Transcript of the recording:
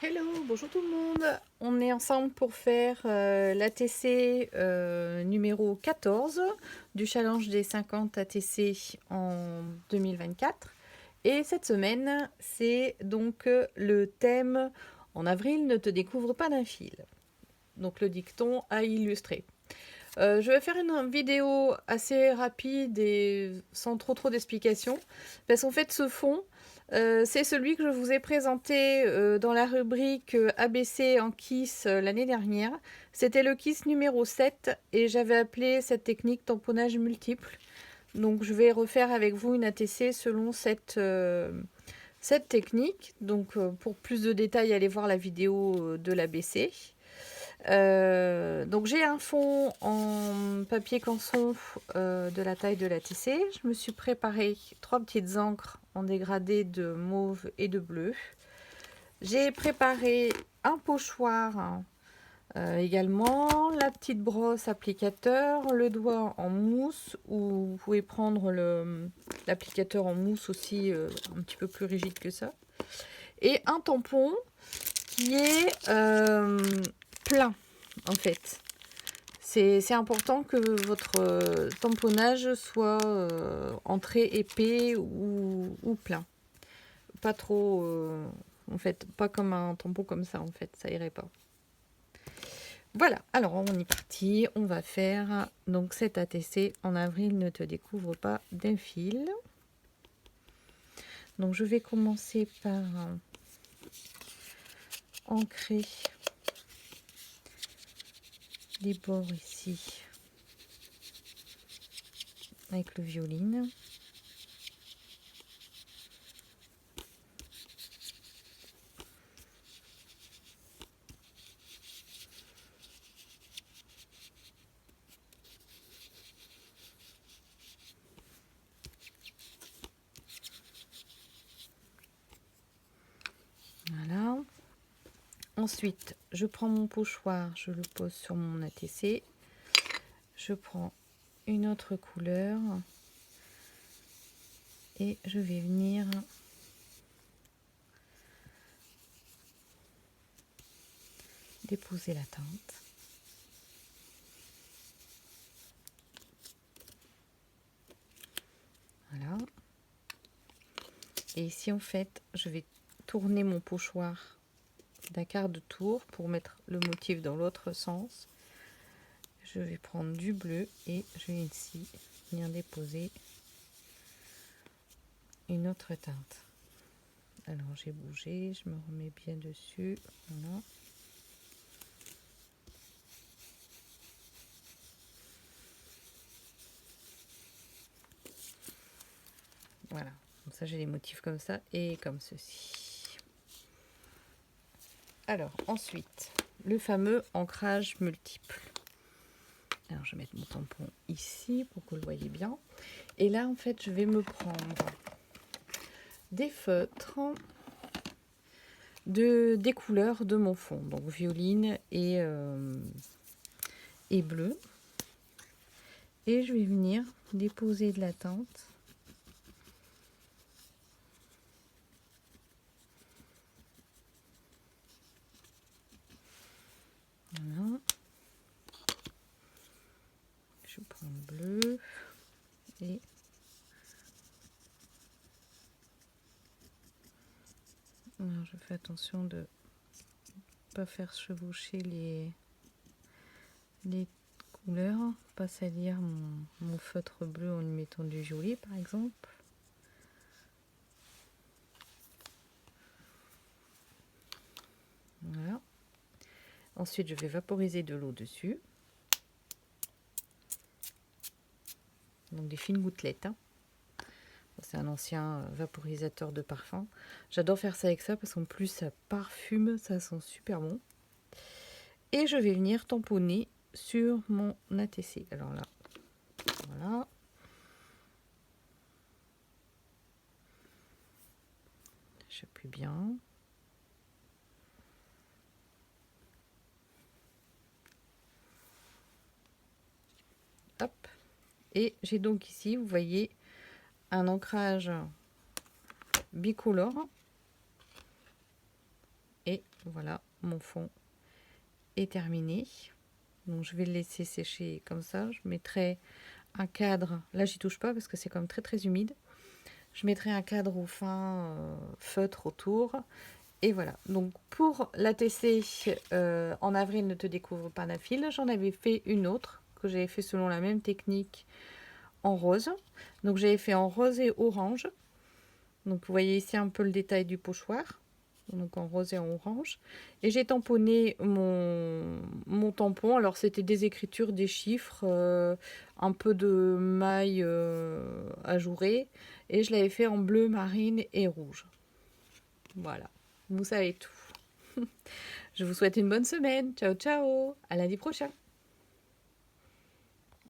Hello, bonjour tout le monde. On est ensemble pour faire l'ATC numéro 14 du challenge des 50 ATC en 2024. Et cette semaine, c'est donc le thème En avril, ne te découvre pas d'un fil. Donc le dicton à illustrer. Je vais faire une vidéo assez rapide et sans trop d'explications. Parce qu'en fait, ce fond, c'est celui que je vous ai présenté dans la rubrique ABC en KISS l'année dernière. C'était le KISS numéro 7 et j'avais appelé cette technique tamponnage multiple. Donc je vais refaire avec vous une ATC selon cette technique. Donc pour plus de détails, allez voir la vidéo de l'ABC. Donc j'ai un fond en papier canson de la taille de la l'ATC. Je me suis préparé 3 petites encres en dégradé de mauve et de bleu. J'ai préparé un pochoir également, la petite brosse applicateur, le doigt en mousse, ou vous pouvez prendre l'applicateur en mousse aussi un petit peu plus rigide que ça. Et un tampon qui est plein en fait. C'est important que votre tamponnage soit entré épais ou plein. Pas trop, en fait, pas comme un tampon comme ça, en fait, ça irait pas. Voilà, alors on est parti, on va faire donc cet ATC En avril, ne te découvre pas d'un fil. Donc je vais commencer par ancrer les bords ici avec le violine. Voilà. Ensuite, je prends mon pochoir, je le pose sur mon ATC. Je prends une autre couleur et je vais venir déposer la teinte. Voilà. Et ici, en fait, je vais tourner mon pochoir d'un quart de tour pour mettre le motif dans l'autre sens. Je vais prendre du bleu et je vais ici venir déposer une autre teinte. Alors j'ai bougé, je me remets bien dessus. Voilà. Voilà. Comme ça j'ai des motifs comme ça et comme ceci. Alors ensuite, le fameux ancrage multiple. Alors je vais mettre mon tampon ici pour que vous le voyez bien. Et là en fait je vais me prendre des feutres des couleurs de mon fond. Donc violine et bleu. Et je vais venir déposer de la teinte. Voilà. Je prends le bleu et alors je fais attention de ne pas faire chevaucher les couleurs, pas salir mon feutre bleu en y mettant du violet par exemple. Voilà. Ensuite je vais vaporiser de l'eau dessus. Donc des fines gouttelettes. Hein. C'est un ancien vaporisateur de parfum. J'adore faire ça avec ça parce qu'en plus ça parfume, ça sent super bon. Et je vais venir tamponner sur mon ATC. Alors là, voilà. J'appuie bien. Hop. Et j'ai donc ici, vous voyez, un ancrage bicolore Et voilà, mon fond est terminé. Donc je vais le laisser sécher comme ça. Je mettrai un cadre, là j'y touche pas parce que c'est comme très humide. Je mettrai un cadre au fin feutre autour. Et voilà, donc pour la TC en avril ne te découvre pas d'un fil, j'en avais fait une autre que j'avais fait selon la même technique en rose. Donc j'avais fait en rose et orange. Donc vous voyez ici un peu le détail du pochoir, donc en rose et en orange. Et j'ai tamponné mon tampon. Alors c'était des écritures, des chiffres, un peu de maille ajourée. Et je l'avais fait en bleu marine et rouge. Voilà, vous savez tout. Je vous souhaite une bonne semaine. Ciao, ciao. À lundi prochain.